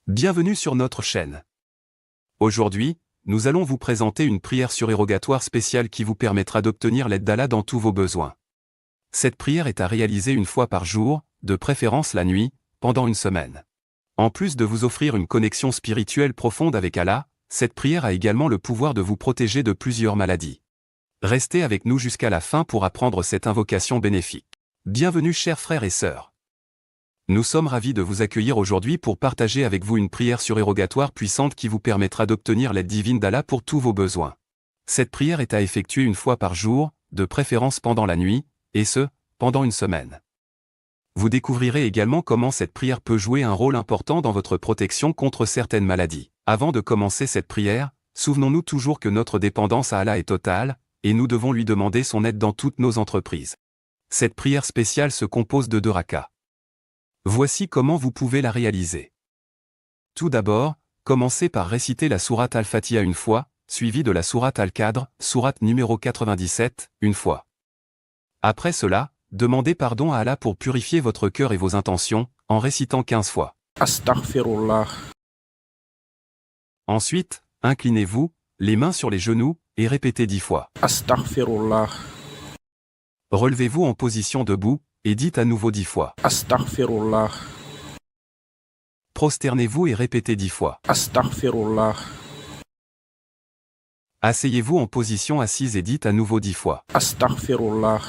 Bienvenue sur notre chaîne. Aujourd'hui, nous allons vous présenter une prière surérogatoire spéciale qui vous permettra d'obtenir l'aide d'Allah dans tous vos besoins. Cette prière est à réaliser une fois par jour, de préférence la nuit, pendant une semaine. En plus de vous offrir une connexion spirituelle profonde avec Allah, cette prière a également le pouvoir de vous protéger de plusieurs maladies. Restez avec nous jusqu'à la fin pour apprendre cette invocation bénéfique. Bienvenue chers frères et sœurs. Nous sommes ravis de vous accueillir aujourd'hui pour partager avec vous une prière surérogatoire puissante qui vous permettra d'obtenir l'aide divine d'Allah pour tous vos besoins. Cette prière est à effectuer une fois par jour, de préférence pendant la nuit, et ce, pendant une semaine. Vous découvrirez également comment cette prière peut jouer un rôle important dans votre protection contre certaines maladies. Avant de commencer cette prière, souvenons-nous toujours que notre dépendance à Allah est totale, et nous devons lui demander son aide dans toutes nos entreprises. Cette prière spéciale se compose de 2 rakas. Voici comment vous pouvez la réaliser. Tout d'abord, commencez par réciter la sourate Al-Fatiha une fois, suivie de la sourate Al-Qadr, sourate numéro 97, une fois. Après cela, demandez pardon à Allah pour purifier votre cœur et vos intentions, en récitant 15 fois. Astaghfirullah. Ensuite, inclinez-vous, les mains sur les genoux, et répétez 10 fois. Astaghfirullah. Relevez-vous en position debout, et dites à nouveau 10 fois. Astaghfirullah. Prosternez-vous et répétez 10 fois. Astaghfirullah. Asseyez-vous en position assise et dites à nouveau 10 fois. Astaghfirullah.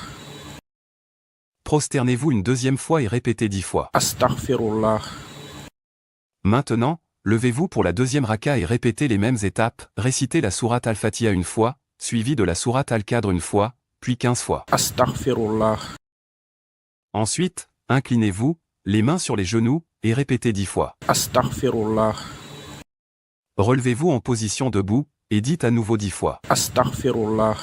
Prosternez-vous une deuxième fois et répétez 10 fois. Astaghfirullah. Maintenant, levez-vous pour la deuxième raka et répétez les mêmes étapes, récitez la sourate Al-Fatiha une fois, suivie de la sourate Al-Qadr une fois, puis 15 fois. Astaghfirullah. Ensuite, inclinez-vous, les mains sur les genoux, et répétez 10 fois. Astaghfirullah. Relevez-vous en position debout, et dites à nouveau 10 fois. Astaghfirullah.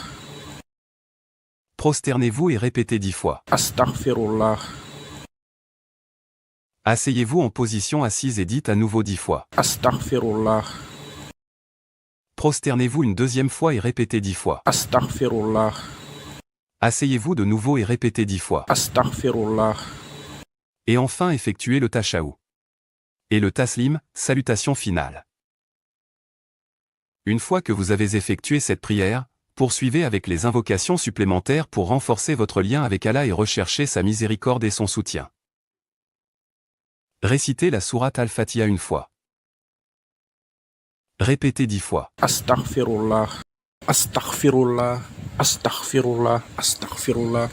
Prosternez-vous et répétez 10 fois. Astaghfirullah. Asseyez-vous en position assise et dites à nouveau 10 fois. Astaghfirullah. Prosternez-vous une deuxième fois et répétez 10 fois. Astaghfirullah. Asseyez-vous de nouveau et répétez 10 fois. Astaghfirullah. Et enfin effectuez le tashahhud. Et le taslim, salutation finale. Une fois que vous avez effectué cette prière, poursuivez avec les invocations supplémentaires pour renforcer votre lien avec Allah et rechercher sa miséricorde et son soutien. Récitez la sourate Al-Fatiha une fois. Répétez 10 fois. Astaghfirullah. Astaghfirullah. Astaghfirullah. Astaghfirullah.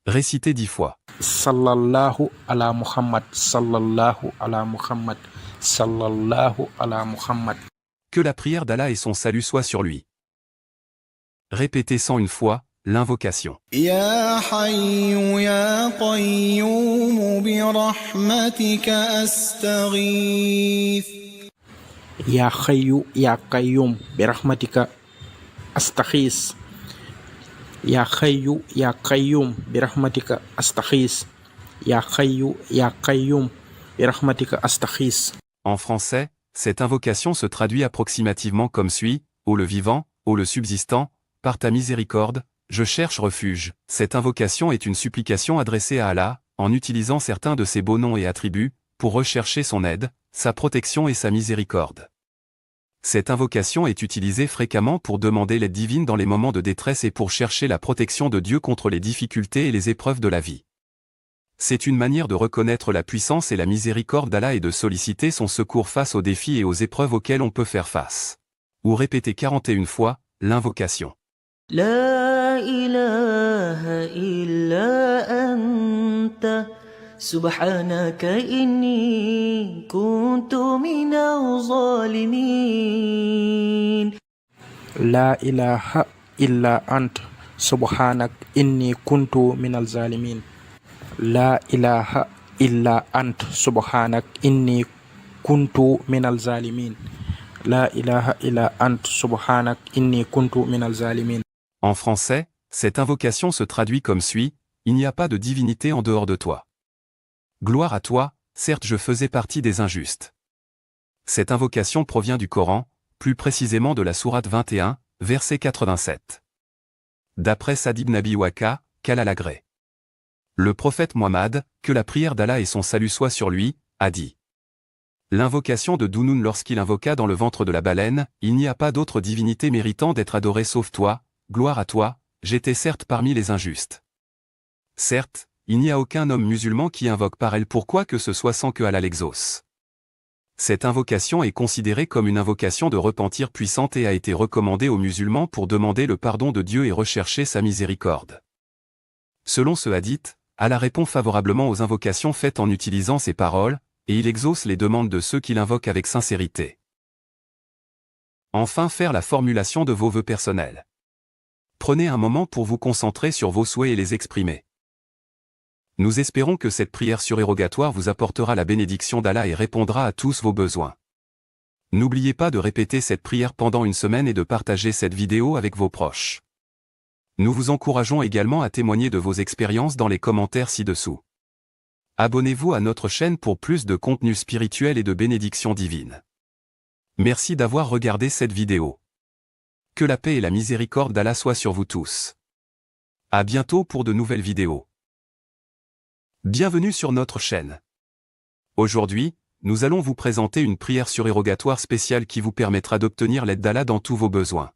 Récitez 10 fois. Sallallahu ala Muhammad. Sallallahu ala Muhammad. Sallallahu ala Muhammad. Que la prière d'Allah et son salut soient sur lui. Répétez 101 fois l'invocation. Ya Hayyu Ya Qayyum bi rahmatika astaghith. Ya Hayyu Ya Qayyum bi rahmatika astaghith. Ya Hayyu Ya Qayyum bi rahmatika astaghith. Ya Hayyu Ya Qayyum bi rahmatika astaghith. En français, cette invocation se traduit approximativement comme suit: Ô le vivant, ô le subsistant, par ta miséricorde, je cherche refuge. Cette invocation est une supplication adressée à Allah, en utilisant certains de ses beaux noms et attributs, pour rechercher son aide, sa protection et sa miséricorde. Cette invocation est utilisée fréquemment pour demander l'aide divine dans les moments de détresse et pour chercher la protection de Dieu contre les difficultés et les épreuves de la vie. C'est une manière de reconnaître la puissance et la miséricorde d'Allah et de solliciter son secours face aux défis et aux épreuves auxquelles on peut faire face. Ou répétez 41 fois l'invocation. La ilaha illa anta subhanaka inni kuntu minaz zalimin. La ilaha illa ant subhanak inni kuntu minal zalimin. La ilaha illa ant subhanak inni kuntu minal zalimin. La ilaha illa ant subhanak inni kuntu minal zalimin. En français, cette invocation se traduit comme suit: Il n'y a pas de divinité en dehors de toi. Gloire à toi, certes je faisais partie des injustes. Cette invocation provient du Coran, plus précisément de la sourate 21, verset 87. D'après Sa'd ibn Abi Waqa, qu'Allah l'agrée. Le prophète Muhammad, que la prière d'Allah et son salut soient sur lui, a dit: L'invocation de Dunoun lorsqu'il invoqua dans le ventre de la baleine, « Il n'y a pas d'autre divinité méritant d'être adorée sauf toi, gloire à toi, j'étais certes parmi les injustes. » Certes, il n'y a aucun homme musulman qui invoque par elle pourquoi que ce soit sans que Allah l'exauce. Cette invocation est considérée comme une invocation de repentir puissante et a été recommandée aux musulmans pour demander le pardon de Dieu et rechercher sa miséricorde. Selon ce hadith, Allah répond favorablement aux invocations faites en utilisant ces paroles, et il exauce les demandes de ceux qui l'invoquent avec sincérité. Enfin, faire la formulation de vos vœux personnels. Prenez un moment pour vous concentrer sur vos souhaits et les exprimer. Nous espérons que cette prière surérogatoire vous apportera la bénédiction d'Allah et répondra à tous vos besoins. N'oubliez pas de répéter cette prière pendant une semaine et de partager cette vidéo avec vos proches. Nous vous encourageons également à témoigner de vos expériences dans les commentaires ci-dessous. Abonnez-vous à notre chaîne pour plus de contenu spirituel et de bénédictions divines. Merci d'avoir regardé cette vidéo. Que la paix et la miséricorde d'Allah soient sur vous tous. À bientôt pour de nouvelles vidéos. Bienvenue sur notre chaîne. Aujourd'hui, nous allons vous présenter une prière surérogatoire spéciale qui vous permettra d'obtenir l'aide d'Allah dans tous vos besoins.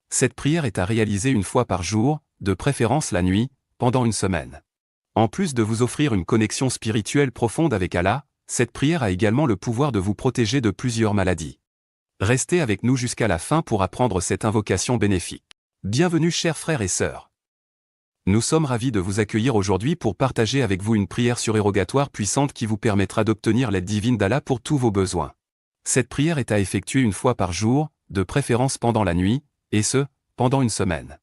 Cette prière est à réaliser une fois par jour, de préférence la nuit, pendant une semaine. En plus de vous offrir une connexion spirituelle profonde avec Allah, cette prière a également le pouvoir de vous protéger de plusieurs maladies. Restez avec nous jusqu'à la fin pour apprendre cette invocation bénéfique. Bienvenue chers frères et sœurs. Nous sommes ravis de vous accueillir aujourd'hui pour partager avec vous une prière surérogatoire puissante qui vous permettra d'obtenir l'aide divine d'Allah pour tous vos besoins. Cette prière est à effectuer une fois par jour, de préférence pendant la nuit, et ce, pendant une semaine.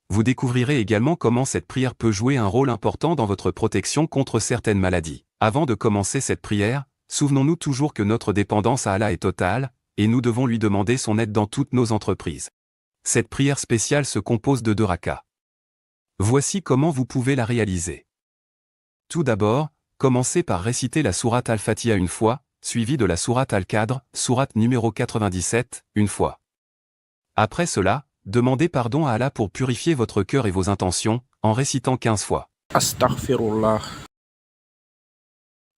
Vous découvrirez également comment cette prière peut jouer un rôle important dans votre protection contre certaines maladies. Avant de commencer cette prière, souvenons-nous toujours que notre dépendance à Allah est totale, et nous devons lui demander son aide dans toutes nos entreprises. Cette prière spéciale se compose de 2 rakas. Voici comment vous pouvez la réaliser. Tout d'abord, commencez par réciter la sourate Al-Fatiha une fois, suivie de la sourate Al-Qadr, sourate numéro 97, une fois. Après cela, demandez pardon à Allah pour purifier votre cœur et vos intentions, en récitant 15 fois. Astaghfirullah.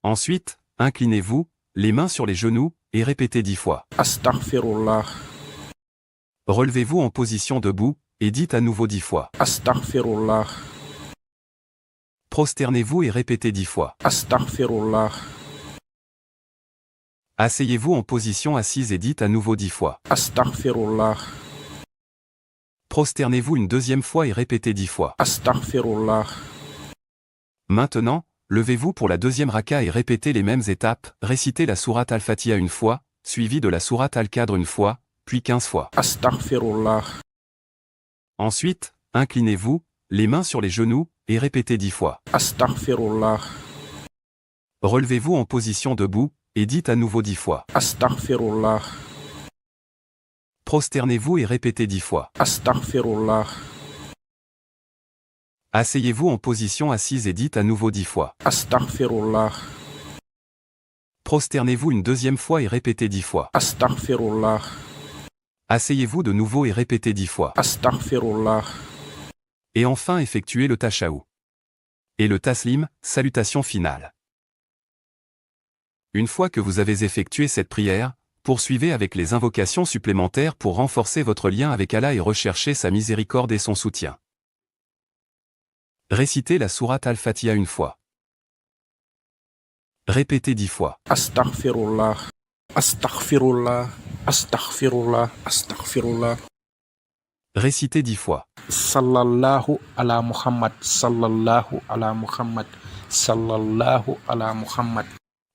Ensuite, inclinez-vous, les mains sur les genoux, et répétez 10 fois. Astaghfirullah. Relevez-vous en position debout, et dites à nouveau 10 fois. Astaghfirullah. Prosternez-vous et répétez 10 fois. Astaghfirullah. Asseyez-vous en position assise et dites à nouveau 10 fois. Astaghfirullah. Prosternez-vous une deuxième fois et répétez 10 fois. Astaghfirullah. Maintenant, levez-vous pour la deuxième raka et répétez les mêmes étapes, récitez la sourate Al-Fatiha une fois, suivie de la sourate Al-Qadr une fois, puis 15 fois. Astaghfirullah. Ensuite, inclinez-vous, les mains sur les genoux, et répétez 10 fois. Astaghfirullah. Relevez-vous en position debout, et dites à nouveau 10 fois. Astaghfirullah. Prosternez-vous et répétez 10 fois. Astaghfirullah. Asseyez-vous en position assise et dites à nouveau 10 fois. Astaghfirullah. Prosternez-vous une deuxième fois et répétez 10 fois. Astaghfirullah. Asseyez-vous de nouveau et répétez 10 fois. Astaghfirullah. Et enfin effectuez le tashahhud. Et le taslim, salutation finale. Une fois que vous avez effectué cette prière, poursuivez avec les invocations supplémentaires pour renforcer votre lien avec Allah et rechercher sa miséricorde et son soutien. Récitez la sourate Al-Fatiha une fois. Répétez 10 fois. Astaghfirullah. Astaghfirullah. Astaghfirullah. Astaghfirullah. Récitez 10 fois. Sallallahu ala Muhammad. Sallallahu ala Muhammad. Sallallahu ala Muhammad.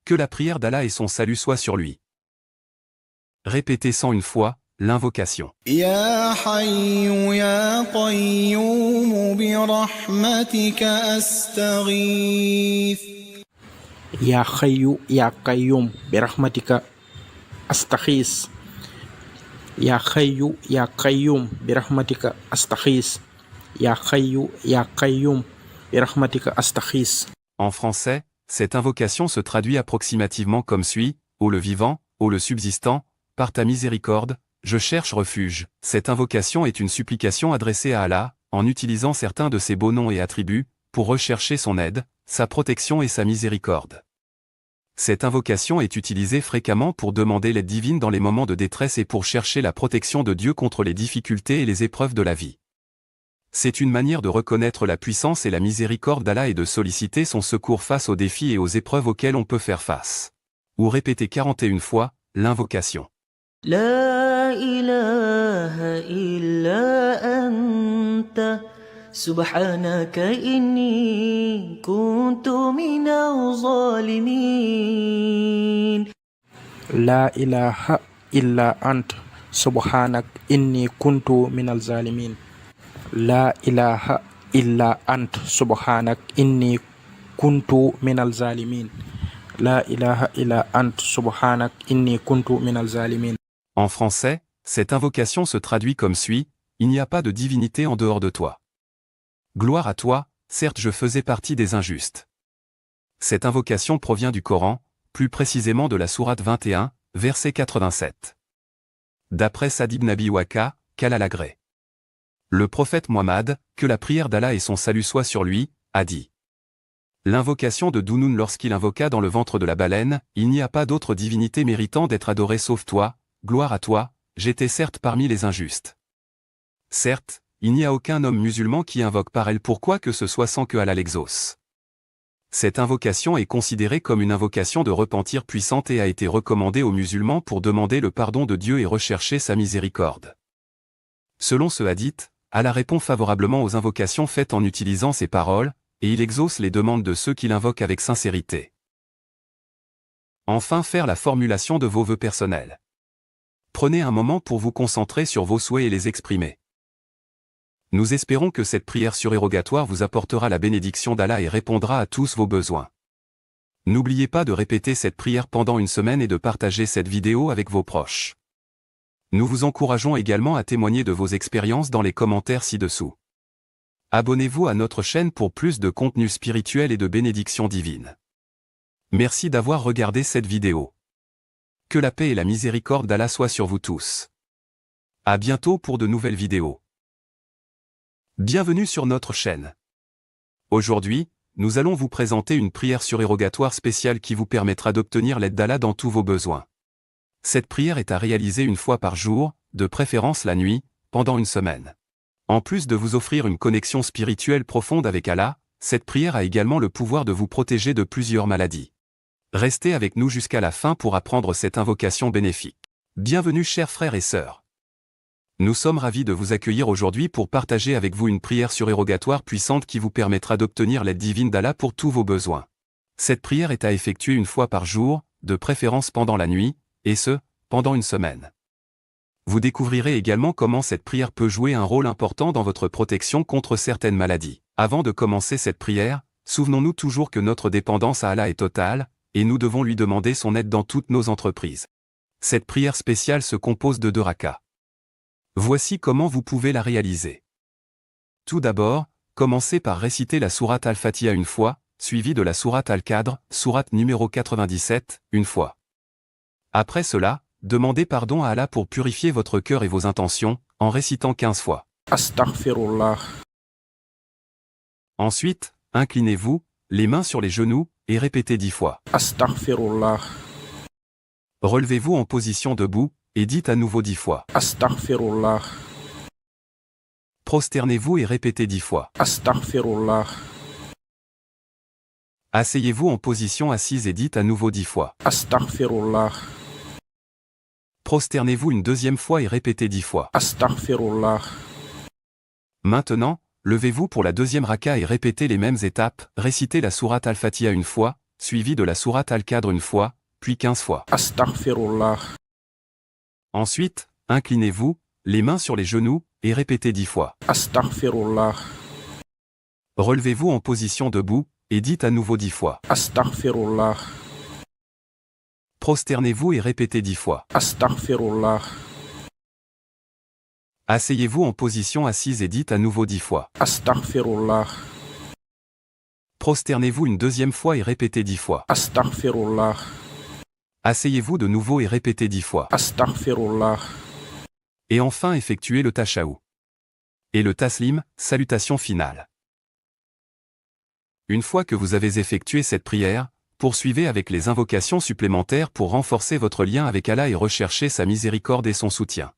Que la prière d'Allah et son salut soient sur lui. Répétez 101 fois l'invocation. Ya Hayyu Ya Qayyum bi rahmatika astaghith. Ya Hayyu Ya Qayyum bi rahmatika astaghith. Ya Hayyu Ya Qayyum bi rahmatika astaghith. Ya Hayyu Ya Qayyum bi rahmatika astaghith. En français, cette invocation se traduit approximativement comme suit: Ô le vivant, ô le subsistant, par ta miséricorde, je cherche refuge. Cette invocation est une supplication adressée à Allah, en utilisant certains de ses beaux noms et attributs, pour rechercher son aide, sa protection et sa miséricorde. Cette invocation est utilisée fréquemment pour demander l'aide divine dans les moments de détresse et pour chercher la protection de Dieu contre les difficultés et les épreuves de la vie. C'est une manière de reconnaître la puissance et la miséricorde d'Allah et de solliciter son secours face aux défis et aux épreuves auxquelles on peut faire face. Ou répétez 41 fois l'invocation. لا إله إلا أنت سبحانك إني كنت من الظالمين. La ilaha illa ant subhanak inni kuntu minal zalimin. La ilaha illa ant subhanak inni kuntu minal zalimin. La ilaha illa ant subhanak inni kuntu minal zalimin. En français, cette invocation se traduit comme suit: il n'y a pas de divinité en dehors de toi. Gloire à toi, certes je faisais partie des injustes. Cette invocation provient du Coran, plus précisément de la sourate 21, verset 87. D'après Saad ibn Abi Waqqa, qu'Allah l'agrée. Le prophète Muhammad, que la prière d'Allah et son salut soient sur lui, a dit. L'invocation de Dunoun lorsqu'il invoqua dans le ventre de la baleine, il n'y a pas d'autre divinité méritant d'être adorée sauf toi, gloire à toi, j'étais certes parmi les injustes. Certes, il n'y a aucun homme musulman qui invoque par elle pour quoi que ce soit sans que Allah l'exauce. Cette invocation est considérée comme une invocation de repentir puissante et a été recommandée aux musulmans pour demander le pardon de Dieu et rechercher sa miséricorde. Selon ce hadith, Allah répond favorablement aux invocations faites en utilisant ces paroles, et il exauce les demandes de ceux qui l'invoquent avec sincérité. Enfin, faire la formulation de vos vœux personnels. Prenez un moment pour vous concentrer sur vos souhaits et les exprimer. Nous espérons que cette prière surérogatoire vous apportera la bénédiction d'Allah et répondra à tous vos besoins. N'oubliez pas de répéter cette prière pendant une semaine et de partager cette vidéo avec vos proches. Nous vous encourageons également à témoigner de vos expériences dans les commentaires ci-dessous. Abonnez-vous à notre chaîne pour plus de contenu spirituel et de bénédictions divines. Merci d'avoir regardé cette vidéo. Que la paix et la miséricorde d'Allah soient sur vous tous. À bientôt pour de nouvelles vidéos. Bienvenue sur notre chaîne. Aujourd'hui, nous allons vous présenter une prière surérogatoire spéciale qui vous permettra d'obtenir l'aide d'Allah dans tous vos besoins. Cette prière est à réaliser une fois par jour, de préférence la nuit, pendant une semaine. En plus de vous offrir une connexion spirituelle profonde avec Allah, cette prière a également le pouvoir de vous protéger de plusieurs maladies. Restez avec nous jusqu'à la fin pour apprendre cette invocation bénéfique. Bienvenue chers frères et sœurs. Nous sommes ravis de vous accueillir aujourd'hui pour partager avec vous une prière surérogatoire puissante qui vous permettra d'obtenir l'aide divine d'Allah pour tous vos besoins. Cette prière est à effectuer une fois par jour, de préférence pendant la nuit, et ce, pendant une semaine. Vous découvrirez également comment cette prière peut jouer un rôle important dans votre protection contre certaines maladies. Avant de commencer cette prière, souvenons-nous toujours que notre dépendance à Allah est totale, et nous devons lui demander son aide dans toutes nos entreprises. Cette prière spéciale se compose de 2 rakas. Voici comment vous pouvez la réaliser. Tout d'abord, commencez par réciter la sourate Al-Fatiha une fois, suivie de la sourate Al-Qadr, sourate numéro 97, une fois. Après cela, demandez pardon à Allah pour purifier votre cœur et vos intentions, en récitant 15 fois. Astaghfirullah. Ensuite, inclinez-vous, les mains sur les genoux, et répétez 10 fois. Astaghfirullah. Relevez-vous en position debout, et dites à nouveau 10 fois. Astaghfirullah. Prosternez-vous et répétez 10 fois. Astaghfirullah. Asseyez-vous en position assise et dites à nouveau 10 fois. Astaghfirullah. Prosternez-vous une deuxième fois et répétez 10 fois. Astaghfirullah. Maintenant, levez-vous pour la deuxième raka et répétez les mêmes étapes, récitez la sourate Al-Fatiha une fois, suivie de la sourate Al-Qadr une fois, puis 15 fois. Astaghfirullah. Ensuite, inclinez-vous, les mains sur les genoux, et répétez 10 fois. Astaghfirullah. Relevez-vous en position debout, et dites à nouveau 10 fois. Astaghfirullah. Prosternez-vous et répétez 10 fois. Astaghfirullah. Asseyez-vous en position assise et dites à nouveau 10 fois. Astaghfirullah. Prosternez-vous une deuxième fois et répétez 10 fois. Astaghfirullah. Asseyez-vous de nouveau et répétez 10 fois. Astaghfirullah. Et enfin effectuez le tashahhud. Et le taslim, salutation finale. Une fois que vous avez effectué cette prière, Poursuivez avec les invocations supplémentaires pour renforcer votre lien avec Allah et rechercher sa miséricorde et son soutien.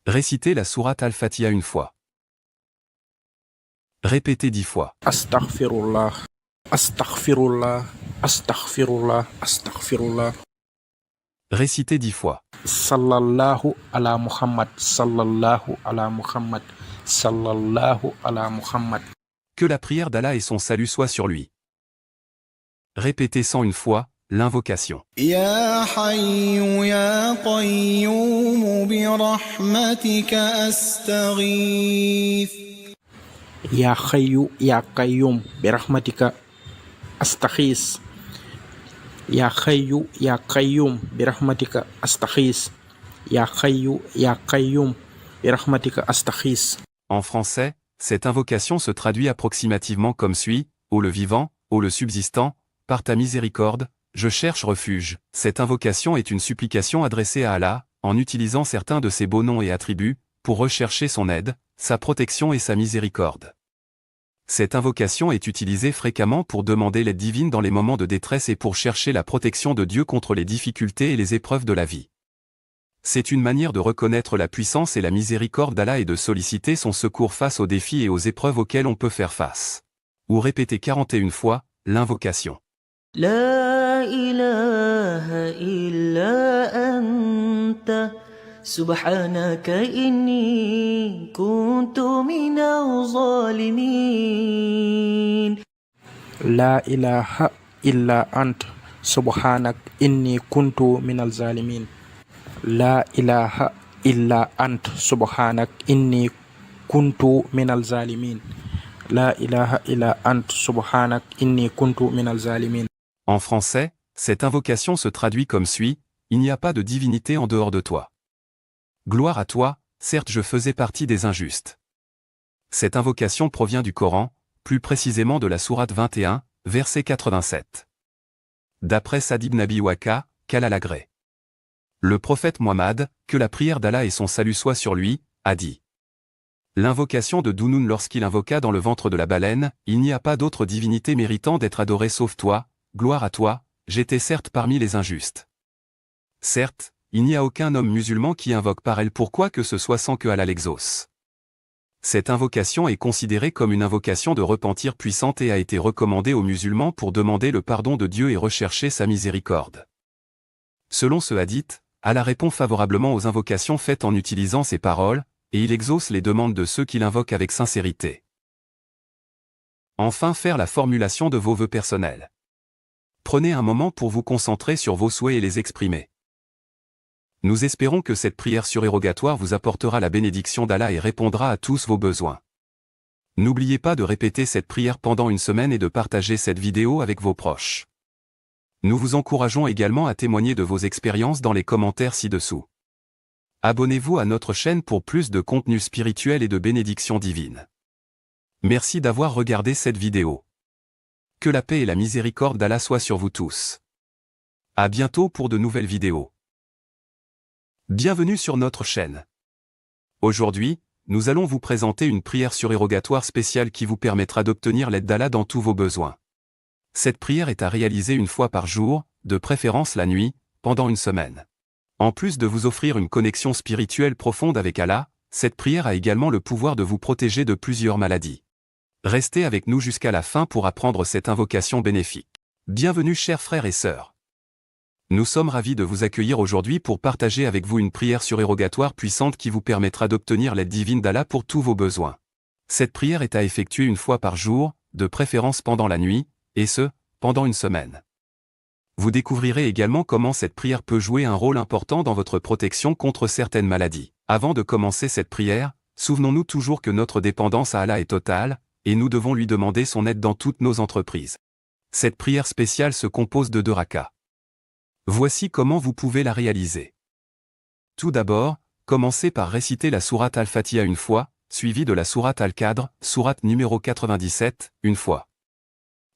Récitez la sourate Al-Fatiha une fois. Répétez 10 fois. Astaghfirullah, astaghfirullah, astaghfirullah, astaghfirullah. Récitez 10 fois. Sallallahu ala Muhammad, sallallahu ala Muhammad, sallallahu ala Muhammad. Que la prière d'Allah et son salut soient sur lui. Répétez 101 fois l'invocation. يا حي يا قيوم برحمتك أستغيث Ya Hayyu Ya Qayyum birahmatika astaghis. Ya Hayyu Ya Qayyum birahmatika astaghis. Ya Hayyu Ya Qayyum birahmatika astaghis. En français, cette invocation se traduit approximativement comme suit: Ô le vivant, ô le subsistant, par ta miséricorde, je cherche refuge. Cette invocation est une supplication adressée à Allah, en utilisant certains de ses beaux noms et attributs, pour rechercher son aide, sa protection et sa miséricorde. Cette invocation est utilisée fréquemment pour demander l'aide divine dans les moments de détresse et pour chercher la protection de Dieu contre les difficultés et les épreuves de la vie. C'est une manière de reconnaître la puissance et la miséricorde d'Allah et de solliciter son secours face aux défis et aux épreuves auxquelles on peut faire face. Ou répétez 41 fois l'invocation. لا إله إلا أنت سبحانك إني كنت من الظالمين. La ilaha illa ant subhanak inni kuntu minal zalimin. La ilaha illa ant subhanak inni kuntu minal zalimin. La ilaha illa ant subhanak inni kuntu minal zalimin. En français, cette invocation se traduit comme suit: Il n'y a pas de divinité en dehors de toi. Gloire à toi, certes je faisais partie des injustes. Cette invocation provient du Coran, plus précisément de la sourate 21, verset 87. D'après Sa'd ibn Abi Waqa, qu'Allah l'agrée. Le prophète Muhammad, que la prière d'Allah et son salut soient sur lui, a dit. L'invocation de Dunoun lorsqu'il invoqua dans le ventre de la baleine: Il n'y a pas d'autre divinité méritant d'être adorée sauf toi, gloire à toi, j'étais certes parmi les injustes. Certes, il n'y a aucun homme musulman qui invoque par elle pourquoi que ce soit sans que Allah l'exauce. Cette invocation est considérée comme une invocation de repentir puissante et a été recommandée aux musulmans pour demander le pardon de Dieu et rechercher sa miséricorde. Selon ce hadith, Allah répond favorablement aux invocations faites en utilisant ces paroles, et il exauce les demandes de ceux qui l'invoquent avec sincérité. Enfin, faire la formulation de vos vœux personnels. Prenez un moment pour vous concentrer sur vos souhaits et les exprimer. Nous espérons que cette prière surérogatoire vous apportera la bénédiction d'Allah et répondra à tous vos besoins. N'oubliez pas de répéter cette prière pendant une semaine et de partager cette vidéo avec vos proches. Nous vous encourageons également à témoigner de vos expériences dans les commentaires ci-dessous. Abonnez-vous à notre chaîne pour plus de contenu spirituel et de bénédictions divines. Merci d'avoir regardé cette vidéo. Que la paix et la miséricorde d'Allah soient sur vous tous. À bientôt pour de nouvelles vidéos. Bienvenue sur notre chaîne. Aujourd'hui, nous allons vous présenter une prière surérogatoire spéciale qui vous permettra d'obtenir l'aide d'Allah dans tous vos besoins. Cette prière est à réaliser une fois par jour, de préférence la nuit, pendant une semaine. En plus de vous offrir une connexion spirituelle profonde avec Allah, cette prière a également le pouvoir de vous protéger de plusieurs maladies. Restez avec nous jusqu'à la fin pour apprendre cette invocation bénéfique. Bienvenue chers frères et sœurs. Nous sommes ravis de vous accueillir aujourd'hui pour partager avec vous une prière surérogatoire puissante qui vous permettra d'obtenir l'aide divine d'Allah pour tous vos besoins. Cette prière est à effectuer une fois par jour, de préférence pendant la nuit, et ce, pendant une semaine. Vous découvrirez également comment cette prière peut jouer un rôle important dans votre protection contre certaines maladies. Avant de commencer cette prière, souvenons-nous toujours que notre dépendance à Allah est totale, et nous devons lui demander son aide dans toutes nos entreprises. Cette prière spéciale se compose de 2 rakas. Voici comment vous pouvez la réaliser. Tout d'abord, commencez par réciter la sourate Al-Fatiha une fois, suivie de la sourate Al-Qadr, sourate numéro 97, une fois.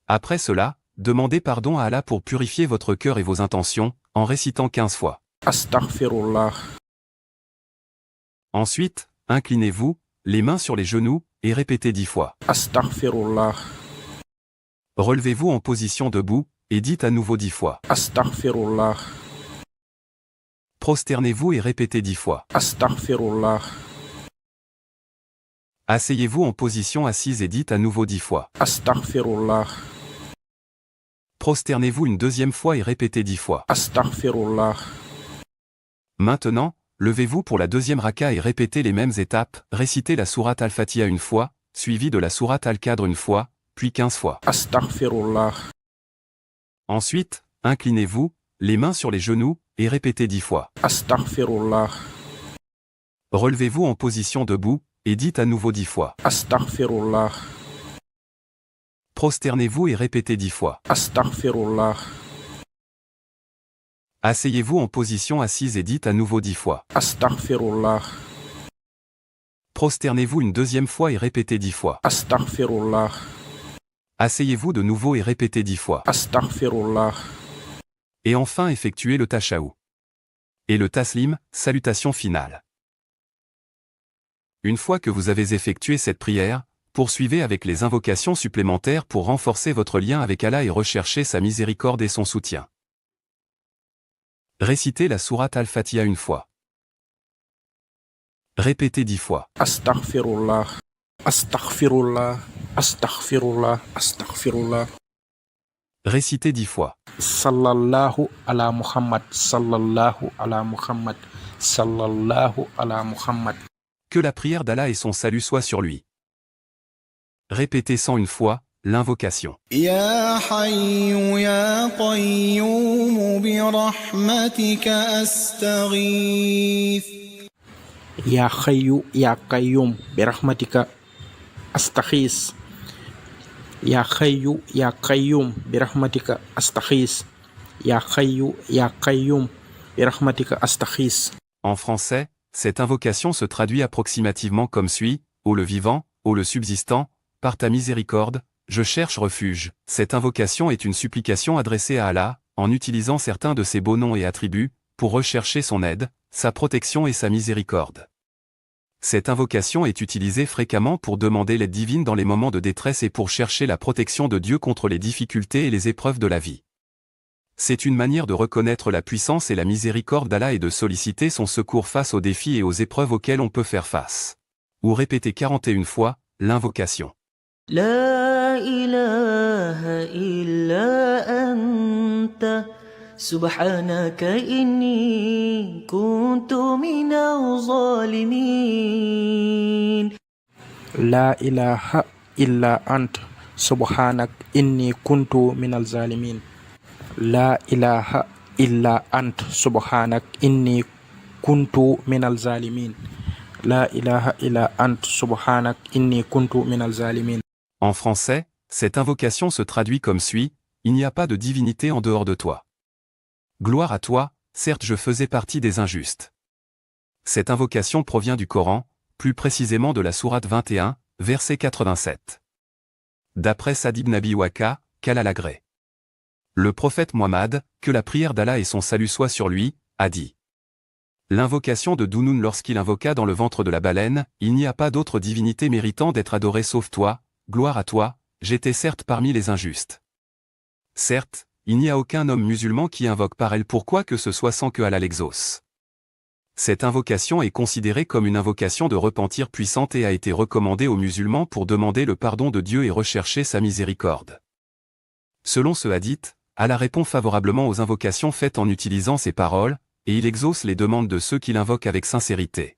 Après cela, demandez pardon à Allah pour purifier votre cœur et vos intentions, en récitant 15 fois. Astaghfirullah. Ensuite, inclinez-vous, les mains sur les genoux, et répétez 10 fois. Astaghfirullah. Relevez-vous en position debout, et dites à nouveau 10 fois. Astaghfirullah. Prosternez-vous et répétez 10 fois. Astaghfirullah. Asseyez-vous en position assise et dites à nouveau 10 fois. Astaghfirullah. Prosternez-vous une deuxième fois et répétez 10 fois. Astaghfirullah. Maintenant, levez-vous pour la deuxième raka et répétez les mêmes étapes. Récitez la sourate Al-Fatiha une fois, suivie de la sourate Al-Qadr une fois, puis 15 fois. Astaghfirullah. Ensuite, inclinez-vous, les mains sur les genoux, et répétez 10 fois. Astaghfirullah. Relevez-vous en position debout, et dites à nouveau 10 fois. Astaghfirullah. Prosternez-vous et répétez 10 fois. Astaghfirullah. Asseyez-vous en position assise et dites à nouveau 10 fois. Astaghfirullah. Prosternez-vous une deuxième fois et répétez 10 fois. Astaghfirullah. Asseyez-vous de nouveau et répétez 10 fois. Astaghfirullah. Et enfin effectuez le tashahhud. Et le taslim, salutation finale. Une fois que vous avez effectué cette prière, poursuivez avec les invocations supplémentaires pour renforcer votre lien avec Allah et rechercher sa miséricorde et son soutien. Récitez la sourate Al-Fatiha une fois. Répétez 10 fois. Astaghfirullah. Astaghfirullah. Astaghfirullah. Astaghfirullah. Récitez 10 fois. Sallallahu ala Muhammad. Sallallahu ala Muhammad. Sallallahu ala Muhammad. Que la prière d'Allah et son salut soient sur lui. Répétez 101 fois l'invocation. يا حي يا قيوم برحمتك أستغيث Ya Hayyu Ya Qayyum birahmatika astaghis. Ya Hayyu Ya Qayyum birahmatika astaghis. Ya Hayyu Ya Qayyum birahmatika astaghis. En français, cette invocation se traduit approximativement comme suit: Ô le vivant, ô le subsistant, par ta miséricorde, je cherche refuge. Cette invocation est une supplication adressée à Allah, en utilisant certains de ses beaux noms et attributs, pour rechercher son aide, sa protection et sa miséricorde. Cette invocation est utilisée fréquemment pour demander l'aide divine dans les moments de détresse et pour chercher la protection de Dieu contre les difficultés et les épreuves de la vie. C'est une manière de reconnaître la puissance et la miséricorde d'Allah et de solliciter son secours face aux défis et aux épreuves auxquelles on peut faire face. Ou répétez 41 fois l'invocation. لا إله إلا أنت سبحانك إني كنت من الظالمين. La ilaha illa ant subhanak inni kuntu minal zalimin. La ilaha illa ant subhanak inni kuntu minal zalimin. La ilaha illa ant subhanak inni kuntu minal zalimin. En français, cette invocation se traduit comme suit: Il n'y a pas de divinité en dehors de toi. Gloire à toi, certes je faisais partie des injustes. Cette invocation provient du Coran, plus précisément de la sourate 21, verset 87. D'après Sa'd ibn Abi Waqa, qu'Allah l'agrée. Le prophète Muhammad, que la prière d'Allah et son salut soient sur lui, a dit. L'invocation de Dunoun lorsqu'il invoqua dans le ventre de la baleine: Il n'y a pas d'autre divinité méritant d'être adorée sauf toi, gloire à toi, j'étais certes parmi les injustes. Certes, il n'y a aucun homme musulman qui invoque par elle pour quoi que ce soit sans que Allah l'exauce. Cette invocation est considérée comme une invocation de repentir puissante et a été recommandée aux musulmans pour demander le pardon de Dieu et rechercher sa miséricorde. Selon ce hadith, Allah répond favorablement aux invocations faites en utilisant ces paroles, et il exauce les demandes de ceux qui l'invoquent avec sincérité.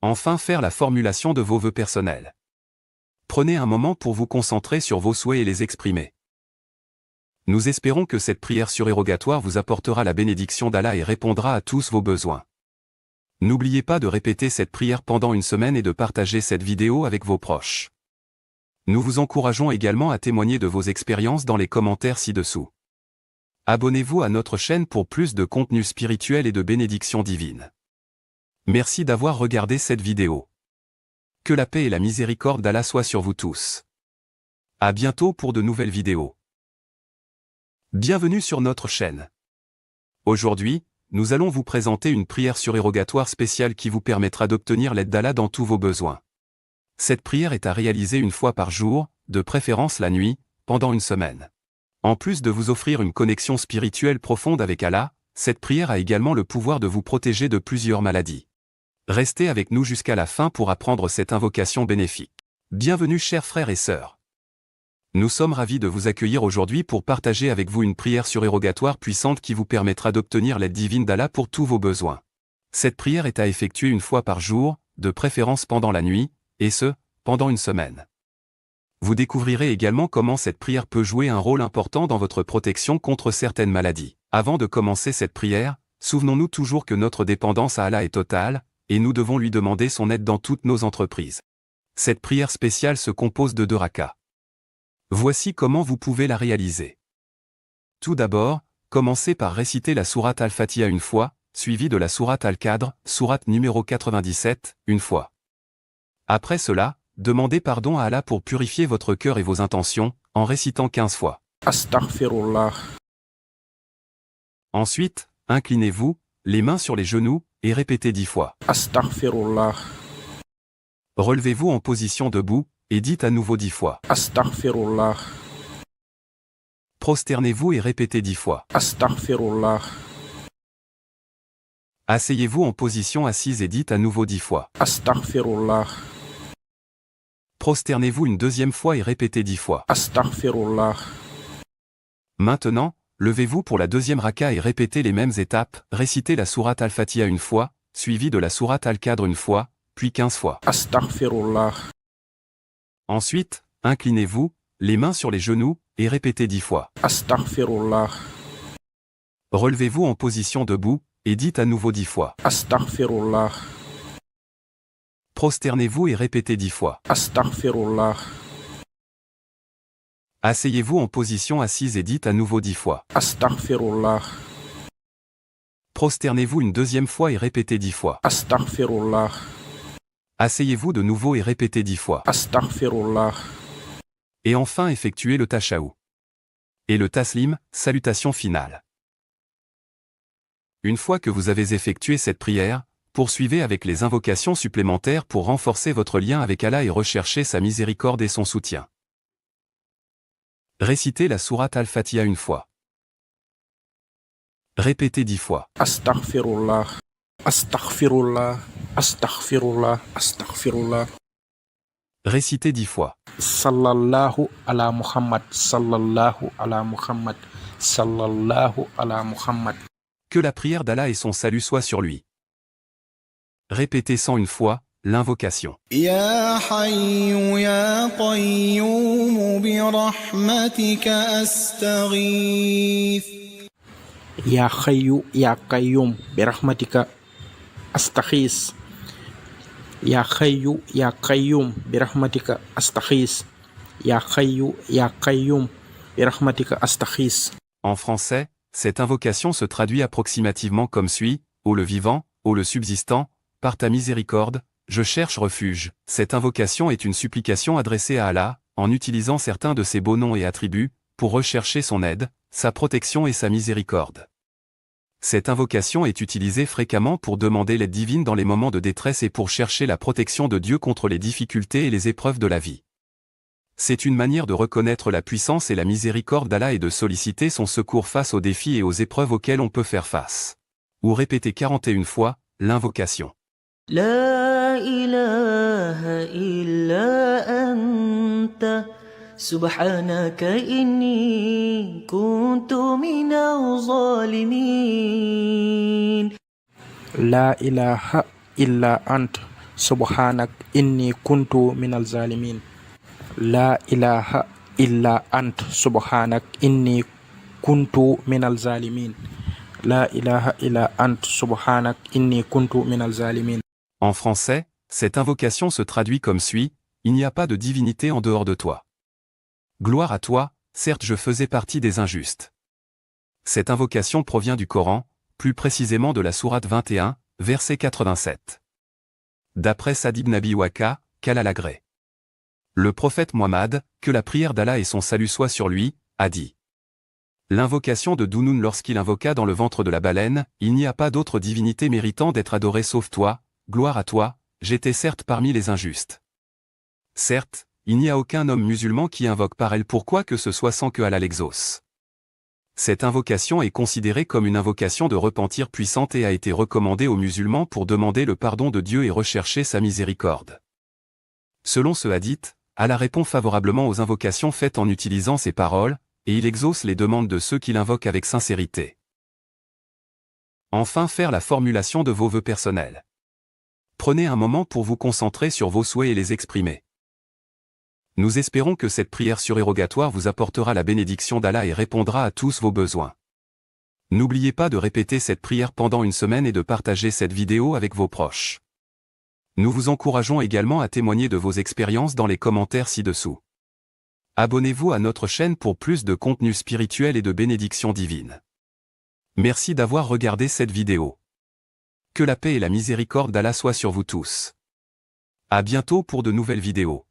Enfin, faire la formulation de vos vœux personnels. Prenez un moment pour vous concentrer sur vos souhaits et les exprimer. Nous espérons que cette prière surérogatoire vous apportera la bénédiction d'Allah et répondra à tous vos besoins. N'oubliez pas de répéter cette prière pendant une semaine et de partager cette vidéo avec vos proches. Nous vous encourageons également à témoigner de vos expériences dans les commentaires ci-dessous. Abonnez-vous à notre chaîne pour plus de contenu spirituel et de bénédictions divines. Merci d'avoir regardé cette vidéo. Que la paix et la miséricorde d'Allah soient sur vous tous. À bientôt pour de nouvelles vidéos. Bienvenue sur notre chaîne. Aujourd'hui, nous allons vous présenter une prière surérogatoire spéciale qui vous permettra d'obtenir l'aide d'Allah dans tous vos besoins. Cette prière est à réaliser une fois par jour, de préférence la nuit, pendant une semaine. En plus de vous offrir une connexion spirituelle profonde avec Allah, cette prière a également le pouvoir de vous protéger de plusieurs maladies. Restez avec nous jusqu'à la fin pour apprendre cette invocation bénéfique. Bienvenue chers frères et sœurs. Nous sommes ravis de vous accueillir aujourd'hui pour partager avec vous une prière surérogatoire puissante qui vous permettra d'obtenir l'aide divine d'Allah pour tous vos besoins. Cette prière est à effectuer une fois par jour, de préférence pendant la nuit, et ce, pendant une semaine. Vous découvrirez également comment cette prière peut jouer un rôle important dans votre protection contre certaines maladies. Avant de commencer cette prière, souvenons-nous toujours que notre dépendance à Allah est totale, et nous devons lui demander son aide dans toutes nos entreprises. Cette prière spéciale se compose de 2 rakas. Voici comment vous pouvez la réaliser. Tout d'abord, commencez par réciter la sourate Al-Fatiha une fois, suivie de la sourate Al-Qadr, sourate numéro 97, une fois. Après cela, demandez pardon à Allah pour purifier votre cœur et vos intentions, en récitant 15 fois. Astaghfirullah. Ensuite, inclinez-vous, les mains sur les genoux, et répétez 10 fois. Astaghfirullah. Relevez-vous en position debout, et dites à nouveau 10 fois. Astaghfirullah. Prosternez-vous et répétez 10 fois. Astaghfirullah. Asseyez-vous en position assise et dites à nouveau 10 fois. Astaghfirullah. Prosternez-vous une deuxième fois et répétez 10 fois. Astaghfirullah. Maintenant, levez-vous pour la deuxième raka et répétez les mêmes étapes, récitez la sourate Al-Fatiha une fois, suivie de la sourate Al-Qadr une fois, puis 15 fois. Astaghfirullah. Ensuite, inclinez-vous, les mains sur les genoux, et répétez 10 fois. Astaghfirullah. Relevez-vous en position debout, et dites à nouveau 10 fois. Astaghfirullah. Prosternez-vous et répétez 10 fois. Astaghfirullah. Asseyez-vous en position assise et dites à nouveau 10 fois. Astaghfirullah. Prosternez-vous une deuxième fois et répétez 10 fois. Astaghfirullah. Asseyez-vous de nouveau et répétez 10 fois. Astaghfirullah. Et enfin effectuez le tashahhud. Et le taslim, salutation finale. Une fois que vous avez effectué cette prière, poursuivez avec les invocations supplémentaires pour renforcer votre lien avec Allah et rechercher sa miséricorde et son soutien. Récitez la sourate Al-Fatiha une fois. Répétez 10 fois. Astaghfirullah. Astaghfirullah. Astaghfirullah. Astaghfirullah. Récitez 10 fois. Sallallahu ala Muhammad. Sallallahu ala Muhammad. Sallallahu ala Muhammad. Que la prière d'Allah et son salut soient sur lui. Répétez 101 fois l'invocation. يا حي يا قيوم برحمتك أستغيث Ya Hayyu Ya Qayyum birahmatika astaghis. Ya Hayyu Ya Qayyum birahmatika astaghis. Ya Hayyu Ya Qayyum birahmatika astaghis. En français, cette invocation se traduit approximativement comme suit: Ô le vivant, ô le subsistant, par ta miséricorde, je cherche refuge. Cette invocation est une supplication adressée à Allah, en utilisant certains de ses beaux noms et attributs, pour rechercher son aide, sa protection et sa miséricorde. Cette invocation est utilisée fréquemment pour demander l'aide divine dans les moments de détresse et pour chercher la protection de Dieu contre les difficultés et les épreuves de la vie. C'est une manière de reconnaître la puissance et la miséricorde d'Allah et de solliciter son secours face aux défis et aux épreuves auxquelles on peut faire face. Ou répétez 41 fois l'invocation. لا إله إلا أنت سبحانك إني كنت من الظالمين. La ilaha illa ant subhanak inni kuntu minal zalimin. La ilaha illa ant subhanak inni kuntu minal zalimin. La ilaha illa ant subhanak inni kuntu minal zalimin. En français, cette invocation se traduit comme suit: Il n'y a pas de divinité en dehors de toi. Gloire à toi, certes je faisais partie des injustes. Cette invocation provient du Coran, plus précisément de la sourate 21, verset 87. D'après Sa'd ibn Abi Waqa, qu'Allah l'agrée. Le prophète Muhammad, que la prière d'Allah et son salut soient sur lui, a dit. L'invocation de Dunoun lorsqu'il invoqua dans le ventre de la baleine: Il n'y a pas d'autre divinité méritant d'être adorée sauf toi, gloire à toi, j'étais certes parmi les injustes. Certes, il n'y a aucun homme musulman qui invoque par elle pour quoi que ce soit sans que Allah l'exauce. Cette invocation est considérée comme une invocation de repentir puissante et a été recommandée aux musulmans pour demander le pardon de Dieu et rechercher sa miséricorde. Selon ce hadith, Allah répond favorablement aux invocations faites en utilisant ces paroles, et il exauce les demandes de ceux qui l'invoquent avec sincérité. Enfin, faire la formulation de vos vœux personnels. Prenez un moment pour vous concentrer sur vos souhaits et les exprimer. Nous espérons que cette prière surérogatoire vous apportera la bénédiction d'Allah et répondra à tous vos besoins. N'oubliez pas de répéter cette prière pendant une semaine et de partager cette vidéo avec vos proches. Nous vous encourageons également à témoigner de vos expériences dans les commentaires ci-dessous. Abonnez-vous à notre chaîne pour plus de contenu spirituel et de bénédictions divines. Merci d'avoir regardé cette vidéo. Que la paix et la miséricorde d'Allah soient sur vous tous. À bientôt pour de nouvelles vidéos.